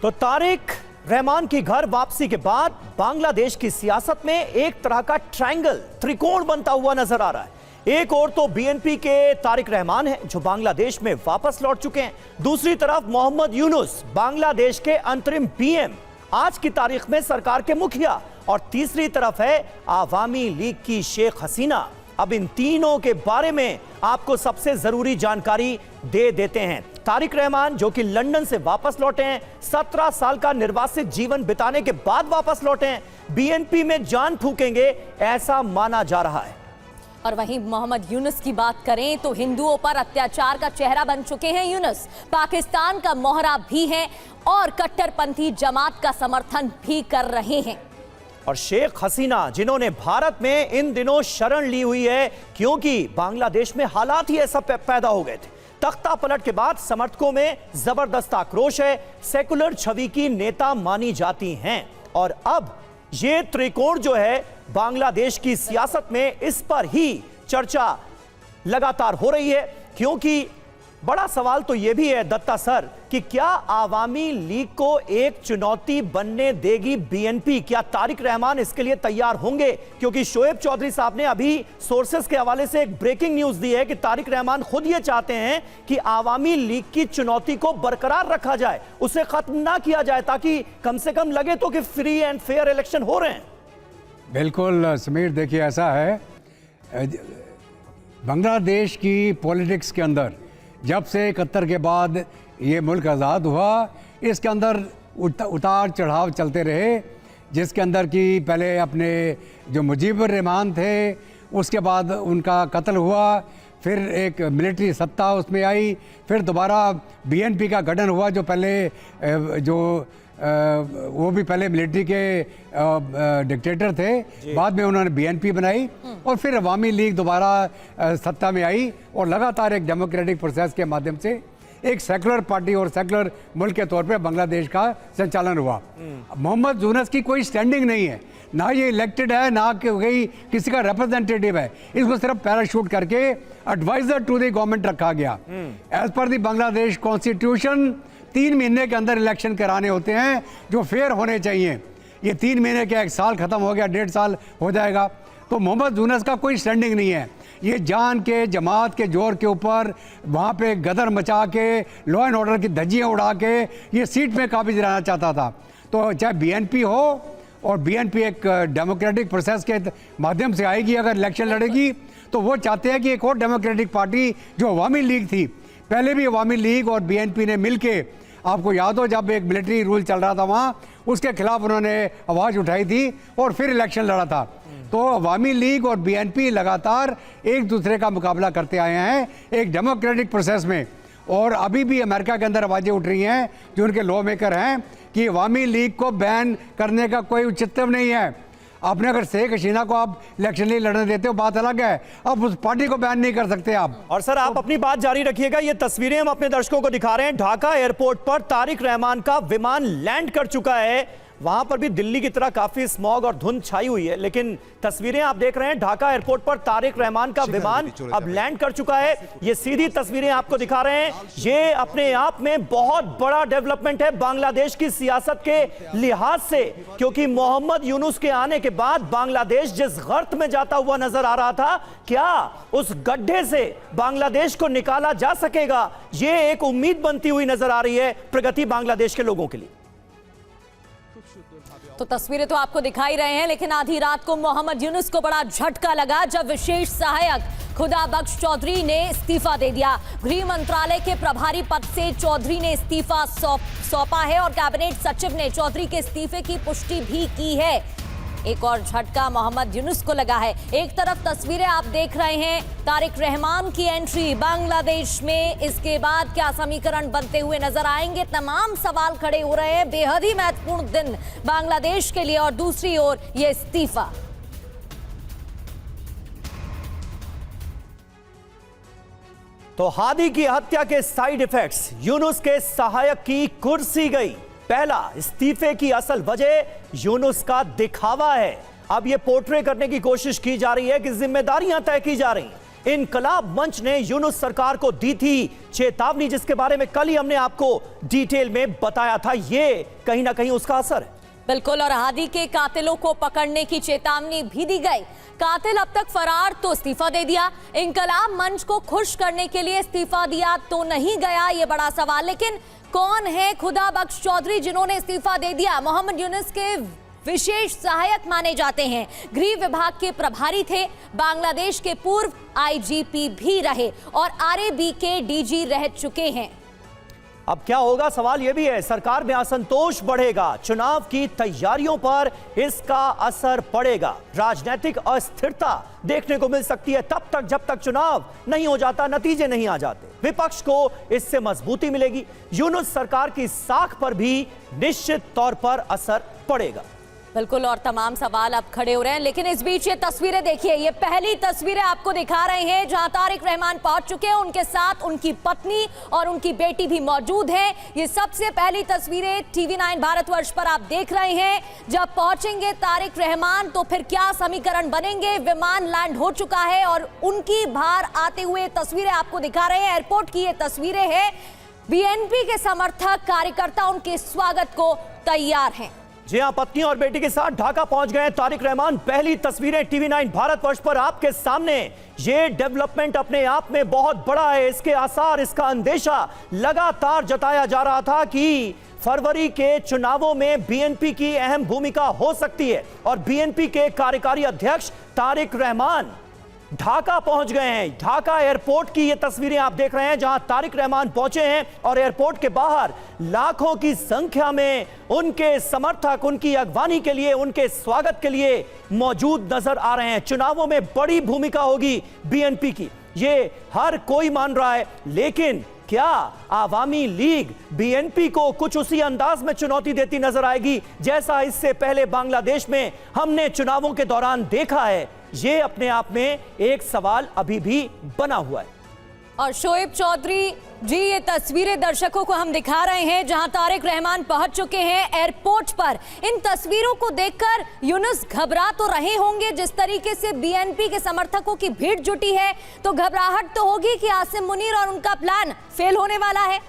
तो तारिक रहमान की घर वापसी के बाद बांग्लादेश की सियासत में एक तरह का ट्रायंगल, त्रिकोण बनता हुआ नजर आ रहा है। एक ओर तो बीएनपी के तारिक रहमान हैं जो बांग्लादेश में वापस लौट चुके हैं, दूसरी तरफ मोहम्मद यूनुस बांग्लादेश के अंतरिम पीएम, आज की तारीख में सरकार के मुखिया, और तीसरी तरफ है आवामी लीग की शेख हसीना। अब इन तीनों के बारे में आपको सबसे जरूरी जानकारी दे देते हैं। तारिक रहमान जो कि लंदन से वापस लौटे हैं, 17 साल का निर्वासित जीवन बिताने के बाद वापस लौटे हैं, बीएनपी में जान फूकेंगे ऐसा माना जा रहा है। और वहीं मोहम्मद यूनुस की बात करें तो हिंदुओं पर अत्याचार का चेहरा बन चुके हैं यूनुस, पाकिस्तान का मोहरा भी हैं और कट्टरपंथी जमात का समर्थन भी कर रहे हैं। और शेख हसीना जिन्होंने भारत में इन दिनों शरण ली हुई है क्योंकि बांग्लादेश में हालात ही ऐसा पैदा हो गए थे। तख्ता पलट के बाद समर्थकों में जबरदस्त आक्रोश है, सेकुलर छवि की नेता मानी जाती हैं, और अब ये त्रिकोण जो है बांग्लादेश की सियासत में, इस पर ही चर्चा लगातार हो रही है। क्योंकि बड़ा सवाल तो यह भी है दत्ता सर कि क्या आवामी लीग को एक चुनौती बनने देगी बीएनपी? क्या तारिक रहमान इसके लिए तैयार होंगे? क्योंकि शोएब चौधरी साहब ने अभी सोर्सेस के हवाले से एक ब्रेकिंग न्यूज दी है कि तारिक रहमान खुद ये चाहते हैं कि आवामी लीग की चुनौती को बरकरार रखा जाए, उसे खत्म ना किया जाए, ताकि कम से कम लगे तो कि फ्री एंड फेयर इलेक्शन हो रहे हैं। बिल्कुल समीर, देखिए ऐसा है, बांग्लादेश की पॉलिटिक्स के अंदर जब से 71 के बाद ये मुल्क आज़ाद हुआ, इसके अंदर उतार चढ़ाव चलते रहे, जिसके अंदर कि पहले अपने जो मुजीबुर रहमान थे उसके बाद उनका कत्ल हुआ, फिर एक मिलिट्री सत्ता उसमें आई, फिर दोबारा बीएनपी का गठन हुआ जो पहले वो भी पहले मिलिट्री के डिक्टेटर थे, बाद में उन्होंने बीएनपी बनाई, और फिर अवामी लीग दोबारा सत्ता में आई और लगातार एक डेमोक्रेटिक प्रोसेस के माध्यम से एक सेकुलर पार्टी और सेकुलर मुल्क के तौर पे बांग्लादेश का संचालन हुआ। मोहम्मद यूनुस की कोई स्टैंडिंग नहीं है, ना ये इलेक्टेड है, ना कोई किसी का रिप्रेजेंटेटिव है, इसको सिर्फ पैराशूट करके एडवाइजर टू द गवर्नमेंट रखा गया। As per the Bangladesh constitution 3 महीने के अंदर इलेक्शन कराने होते हैं जो फेयर होने चाहिए। ये 3 महीने के 1 साल खत्म हो गया, 1.5 साल हो जाएगा, तो मोहम्मद यूनुस का कोई स्टैंडिंग नहीं है। ये जान के जमात के जोर के ऊपर वहाँ पे गदर मचा के, लॉ एंड ऑर्डर की धज्जियाँ उड़ा के ये सीट में काबिज रहना चाहता था। तो चाहे बीएनपी हो, और बीएनपी एक डेमोक्रेटिक प्रोसेस के माध्यम से आएगी, अगर इलेक्शन लड़ेगी तो वो चाहते हैं कि एक और डेमोक्रेटिक पार्टी जो अवामी लीग थी, पहले भी अवामी लीग और बीएनपी ने मिलके, आपको याद हो जब एक मिलिट्री रूल चल रहा था वहाँ, उसके खिलाफ उन्होंने आवाज़ उठाई थी और फिर इलेक्शन लड़ा था। तो अवामी लीग और बीएनपी लगातार एक दूसरे का मुकाबला करते आए हैं एक डेमोक्रेटिक प्रोसेस में, और अभी भी अमेरिका के अंदर आवाज़ें उठ रही हैं जो उनके लॉ मेकर हैं कि अवामी लीग को बैन करने का कोई औचित्य नहीं है। आपने अगर शेख हसीना को आप इलेक्शन नहीं लड़ने देते हो, बात अलग है, अब उस पार्टी को बैन नहीं कर सकते आप। और सर आप अपनी बात जारी रखिएगा, ये तस्वीरें हम अपने दर्शकों को दिखा रहे हैं। ढाका एयरपोर्ट पर तारिक रहमान का विमान लैंड कर चुका है। वहां पर भी दिल्ली की तरह काफी स्मॉग और धुंध छाई हुई है, लेकिन तस्वीरें आप देख रहे हैं, ढाका एयरपोर्ट पर तारिक रहमान का विमान अब लैंड कर चुका है। ये सीधी तस्वीरें आपको दिखा रहे हैं। ये अपने आप में बहुत बड़ा डेवलपमेंट है बांग्लादेश की सियासत के लिहाज से, क्योंकि मोहम्मद यूनुस के आने के बाद बांग्लादेश जिस गर्त में जाता हुआ नजर आ रहा था, क्या उस गड्ढे से बांग्लादेश को निकाला जा सकेगा? ये एक उम्मीद बनती हुई नजर आ रही है प्रगति बांग्लादेश के लोगों के लिए। तो तस्वीरें तो आपको दिखाई रहे हैं, लेकिन आधी रात को मोहम्मद यूनुस को बड़ा झटका लगा जब विशेष सहायक खुदा बख्श चौधरी ने इस्तीफा दे दिया। गृह मंत्रालय के प्रभारी पद से चौधरी ने इस्तीफा सौंपा है और कैबिनेट सचिव ने चौधरी के इस्तीफे की पुष्टि भी की है। एक और झटका मोहम्मद यूनुस को लगा है। एक तरफ तस्वीरें आप देख रहे हैं तारिक रहमान की एंट्री बांग्लादेश में, इसके बाद क्या समीकरण बनते हुए नजर आएंगे, तमाम सवाल खड़े हो रहे हैं। बेहद ही महत्वपूर्ण दिन बांग्लादेश के लिए, और दूसरी ओर ये इस्तीफा। तो हादी की हत्या के साइड इफेक्ट्स, यूनुस के सहायक की कुर्सी गई। पहला, इस्तीफे की असल वजह यूनुस का दिखावा है। अब यह पोर्ट्रे करने की कोशिश की जा रही है कि जिम्मेदारियां तय की जा रही हैं, इनकलाब मंच ने यूनुस सरकार को दी थी चेतावनी, जिसके बारे में कल ही हमने आपको डिटेल में बताया था। ये कहीं ना कहीं उसका असर है। बिल्कुल, और हादी के कातिलों को पकड़ने की चेतावनी भी दी गई। कातिल अब तक फरार तो इस्तीफा दे दिया, इनकलाब मंच को खुश करने के लिए इस्तीफा दिया तो नहीं गया, ये बड़ा सवाल। लेकिन कौन है खुदा बख्श चौधरी जिन्होंने इस्तीफा दे दिया? मोहम्मद यूनुस के विशेष सहायक माने जाते हैं, गृह विभाग के प्रभारी थे, बांग्लादेश के पूर्व आईजीपी भी रहे और आरएबी के डीजी रह चुके हैं। अब क्या होगा, सवाल यह भी है। सरकार में असंतोष बढ़ेगा, चुनाव की तैयारियों पर इसका असर पड़ेगा, राजनीतिक अस्थिरता देखने को मिल सकती है तब तक जब तक चुनाव नहीं हो जाता, नतीजे नहीं आ जाते। विपक्ष को इससे मजबूती मिलेगी, यूनुस सरकार की साख पर भी निश्चित तौर पर असर पड़ेगा। बिल्कुल, और तमाम सवाल अब खड़े हो रहे हैं। लेकिन इस बीच ये तस्वीरें देखिए, ये पहली तस्वीरें आपको दिखा रहे हैं जहां तारिक रहमान पहुंच चुके हैं, उनके साथ उनकी पत्नी और उनकी बेटी भी मौजूद हैं। ये सबसे पहली तस्वीरें TV9 भारतवर्ष पर आप देख रहे हैं। जब पहुंचेंगे तारिक रहमान तो फिर क्या समीकरण बनेंगे? विमान लैंड हो चुका है और उनकी बाहर आते हुए तस्वीरें आपको दिखा रहे हैं। एयरपोर्ट की ये तस्वीरें हैं। BNP के समर्थक कार्यकर्ता उनके स्वागत को तैयार हैं। जी हां, पत्नी और बेटी के साथ ढाका पहुंच गए तारिक रहमान। पहली तस्वीरें TV9 भारतवर्ष पर आपके सामने। ये डेवलपमेंट अपने आप में बहुत बड़ा है। इसके आसार, इसका अंदेशा लगातार जताया जा रहा था कि फरवरी के चुनावों में BNP की अहम भूमिका हो सकती है और BNP के कार्यकारी अध्यक्ष तारिक रहमान ढाका पहुंच गए हैं। ढाका एयरपोर्ट की ये तस्वीरें आप देख रहे हैं जहां तारिक रहमान पहुंचे हैं और एयरपोर्ट के बाहर लाखों की संख्या में उनके समर्थक उनकी अगवानी के लिए, उनके स्वागत के लिए मौजूद नजर आ रहे हैं। चुनावों में बड़ी भूमिका होगी BNP की, ये हर कोई मान रहा है। लेकिन क्या आवामी लीग BNP को कुछ उसी अंदाज में चुनौती देती नजर आएगी जैसा इससे पहले बांग्लादेश में हमने चुनावों के दौरान देखा है? ये अपने आप में एक सवाल अभी भी बना हुआ है। और शोएब चौधरी जी, ये तस्वीरें दर्शकों को हम दिखा रहे हैं जहां तारिक रहमान पहुंच चुके हैं एयरपोर्ट पर। इन तस्वीरों को देखकर यूनुस घबरा तो रहे होंगे, जिस तरीके से BNP के समर्थकों की भीड़ जुटी है तो घबराहट तो होगी कि आसिम मुनीर और उनका प्लान फेल होने वाला है।